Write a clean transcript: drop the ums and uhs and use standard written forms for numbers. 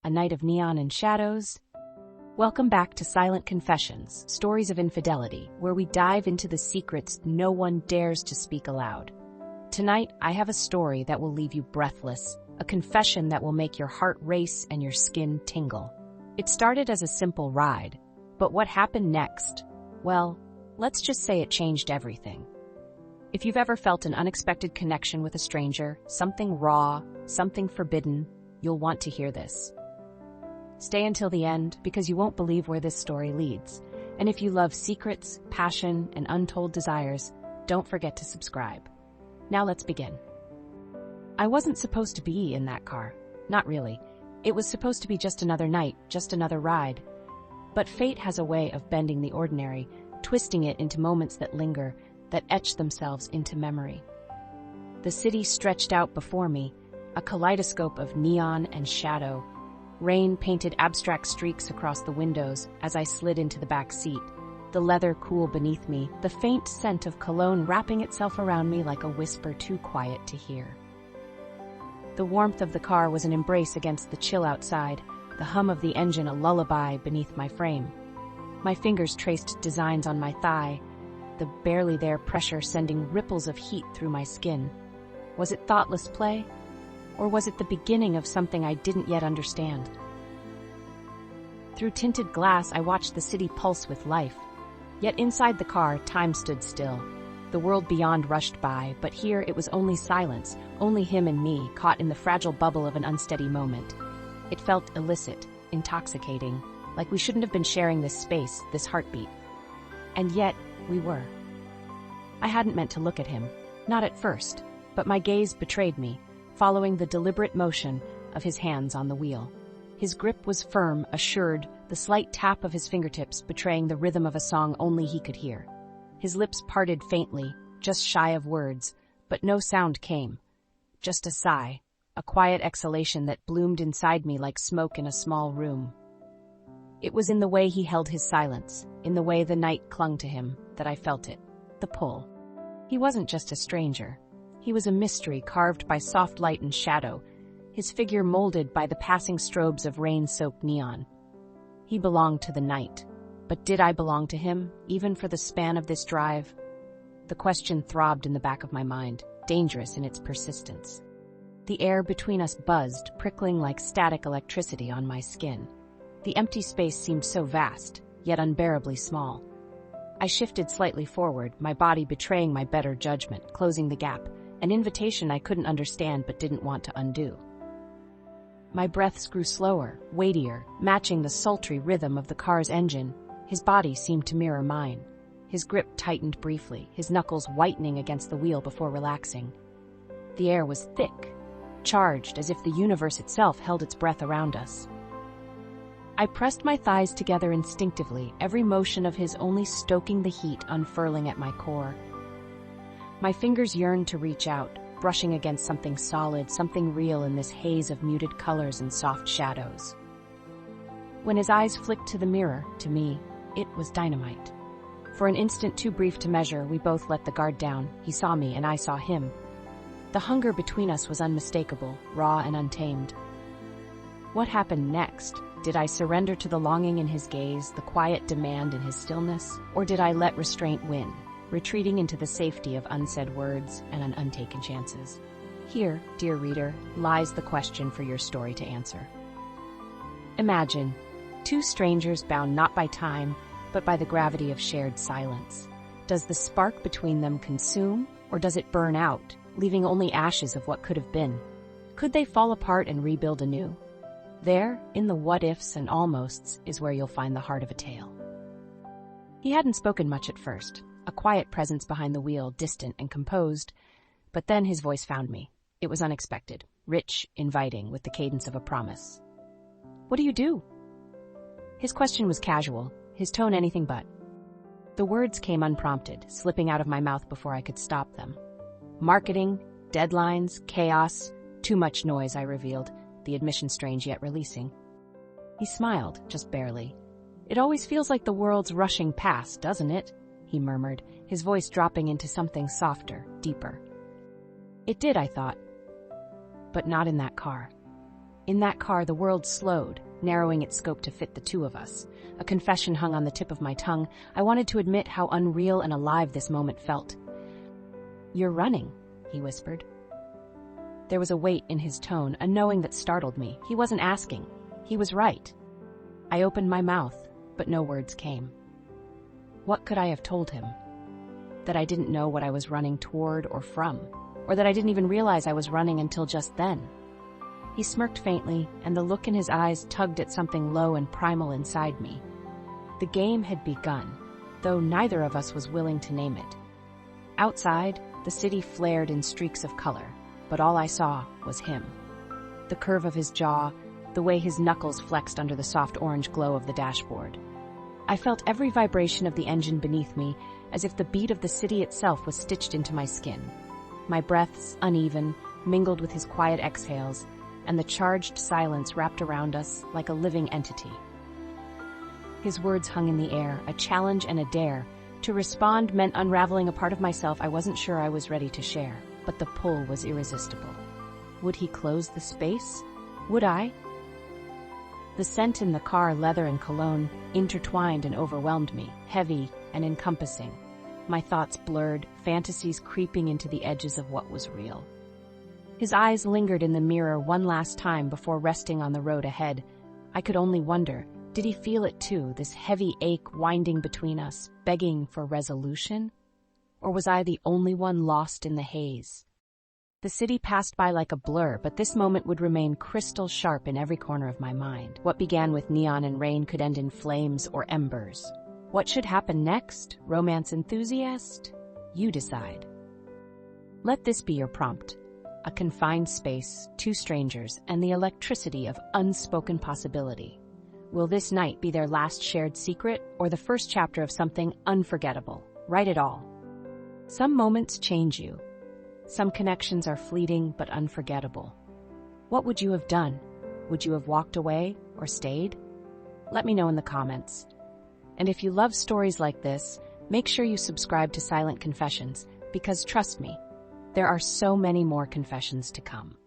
A night of neon and shadows? Welcome back to Silent Confessions, Stories of Infidelity, where we dive into the secrets no one dares to speak aloud. Tonight, I have a story that will leave you breathless, a confession that will make your heart race and your skin tingle. It started as a simple ride, but what happened next? Well, let's just say it changed everything. If you've ever felt an unexpected connection with a stranger, something raw, something forbidden, you'll want to hear this. Stay until the end because you won't believe where this story leads. And if you love secrets, passion, and untold desires, don't forget to subscribe. Now let's begin. I wasn't supposed to be in that car. Not really. It was supposed to be just another night, just another ride. But fate has a way of bending the ordinary, twisting it into moments that linger, that etch themselves into memory. The city stretched out before me, a kaleidoscope of neon and shadow. Rain painted abstract streaks across the windows as I slid into the back seat, the leather cool beneath me, the faint scent of cologne wrapping itself around me like a whisper too quiet to hear. The warmth of the car was an embrace against the chill outside, the hum of the engine a lullaby beneath my frame. My fingers traced designs on my thigh, the barely there pressure sending ripples of heat through my skin. Was it thoughtless play? Or was it the beginning of something I didn't yet understand? Through tinted glass, I watched the city pulse with life. Yet inside the car, time stood still. The world beyond rushed by, but here it was only silence, only him and me, caught in the fragile bubble of an unsteady moment. It felt illicit, intoxicating, like we shouldn't have been sharing this space, this heartbeat. And yet, we were. I hadn't meant to look at him, not at first, but my gaze betrayed me, following the deliberate motion of his hands on the wheel. His grip was firm, assured, the slight tap of his fingertips betraying the rhythm of a song only he could hear. His lips parted faintly, just shy of words, but no sound came. Just a sigh, a quiet exhalation that bloomed inside me like smoke in a small room. It was in the way he held his silence, in the way the night clung to him, that I felt it, the pull. He wasn't just a stranger. He was a mystery carved by soft light and shadow, his figure molded by the passing strobes of rain-soaked neon. He belonged to the night. But did I belong to him, even for the span of this drive? The question throbbed in the back of my mind, dangerous in its persistence. The air between us buzzed, prickling like static electricity on my skin. The empty space seemed so vast, yet unbearably small. I shifted slightly forward, my body betraying my better judgment, closing the gap, an invitation I couldn't understand but didn't want to undo. My breaths grew slower, weightier, matching the sultry rhythm of the car's engine. His body seemed to mirror mine. His grip tightened briefly, his knuckles whitening against the wheel before relaxing. The air was thick, charged as if the universe itself held its breath around us. I pressed my thighs together instinctively, every motion of his only stoking the heat unfurling at my core. My fingers yearned to reach out, brushing against something solid, something real in this haze of muted colors and soft shadows. When his eyes flicked to the mirror, to me, it was dynamite. For an instant too brief to measure, we both let the guard down. He saw me and I saw him. The hunger between us was unmistakable, raw and untamed. What happened next? Did I surrender to the longing in his gaze, the quiet demand in his stillness? Or did I let restraint win, retreating into the safety of unsaid words and untaken chances? Here, dear reader, lies the question for your story to answer. Imagine two strangers bound not by time, but by the gravity of shared silence. Does the spark between them consume, or does it burn out, leaving only ashes of what could have been? Could they fall apart and rebuild anew? There, in the what-ifs and almosts, is where you'll find the heart of a tale. He hadn't spoken much at first, a quiet presence behind the wheel, distant and composed, but then his voice found me. It was unexpected, rich, inviting, with the cadence of a promise. "What do you do?" His question was casual, his tone anything but. The words came unprompted, slipping out of my mouth before I could stop them. Marketing, deadlines, chaos, too much noise, I revealed, the admission strange yet releasing. He smiled, just barely. "It always feels like the world's rushing past, doesn't it?" he murmured, his voice dropping into something softer, deeper. It did, I thought. But not in that car. In that car, the world slowed, narrowing its scope to fit the two of us. A confession hung on the tip of my tongue. I wanted to admit how unreal and alive this moment felt. "You're running," he whispered. There was a weight in his tone, a knowing that startled me. He wasn't asking. He was right. I opened my mouth, but no words came. What could I have told him? That I didn't know what I was running toward or from, or that I didn't even realize I was running until just then. He smirked faintly, and the look in his eyes tugged at something low and primal inside me. The game had begun, though neither of us was willing to name it. Outside, the city flared in streaks of color, but all I saw was him. The curve of his jaw, the way his knuckles flexed under the soft orange glow of the dashboard. I felt every vibration of the engine beneath me, as if the beat of the city itself was stitched into my skin. My breaths, uneven, mingled with his quiet exhales, and the charged silence wrapped around us like a living entity. His words hung in the air, a challenge and a dare. To respond meant unraveling a part of myself I wasn't sure I was ready to share, but the pull was irresistible. Would he close the space? Would I? The scent in the car, leather and cologne, intertwined and overwhelmed me, heavy and encompassing. My thoughts blurred, fantasies creeping into the edges of what was real. His eyes lingered in the mirror one last time before resting on the road ahead. I could only wonder, did he feel it too, this heavy ache winding between us, begging for resolution? Or was I the only one lost in the haze? The city passed by like a blur, but this moment would remain crystal sharp in every corner of my mind. What began with neon and rain could end in flames or embers. What should happen next, romance enthusiast? You decide. Let this be your prompt. A confined space, two strangers, and the electricity of unspoken possibility. Will this night be their last shared secret, or the first chapter of something unforgettable? Write it all. Some moments change you. Some connections are fleeting but unforgettable. What would you have done? Would you have walked away or stayed? Let me know in the comments. And if you love stories like this, make sure you subscribe to Silent Confessions, because trust me, there are so many more confessions to come.